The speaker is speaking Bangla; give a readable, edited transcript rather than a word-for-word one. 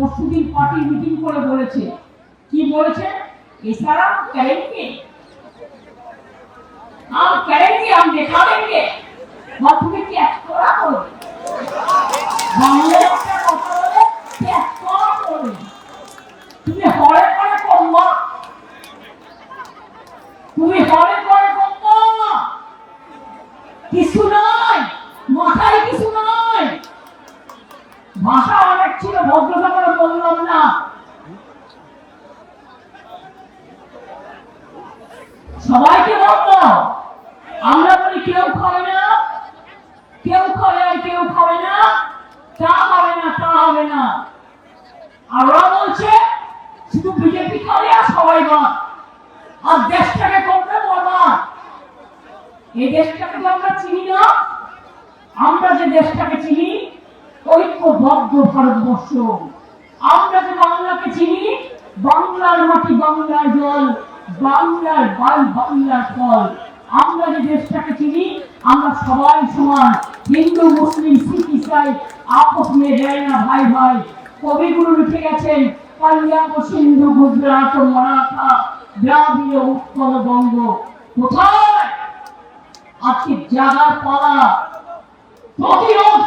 পরশুদিন পার্টি মিটিং করে বলেছে, কি বলেছে, এছাড়া करेंगे हम करेंगे हम दिखा देंगे তুমি কি এক করা করবে বাংলা একটা কথা বলে কি এক করা করবে তুমি হরে করে কম্মা তুমি হরে করে কম্মা কিছু নয় মাথায় কিছু নয় ভাষা অনেক ছিল ভদ্রতা করে বললাম না সবাইকে বলবো আমরা বলি কেউ খাবে না কেউ খাবে আর কেউ খাবে না তা হবে না তা হবে না আর ওরা বলছে শুধু বিজেপি খাবে আর সবাই বাদ আর দেশটাকে করতে বরবাদ এই দেশটাকে তো আমরা চিনি না আমরা যে দেশটাকে চিনি ঐক্যবদ্ধ ভারতবর্ষ আমরা যে বাংলাকে চিনি বাংলার মাটি বাংলার জল বাংলার বাল বাংলার ফল আমরা যে দেশটাকে চিনি আমরা সবাই সমান হিন্দু মুসলিম শিখ ইসাই আপস में रहना भाई भाई কবিগুরু লিখে গেছেন পাঞ্জাব সিন্ধু গুজরাট মারাঠা দ্রাবিড় উৎকল বঙ্গ কোথায় আজকে জাগার পালা প্রতিরোধ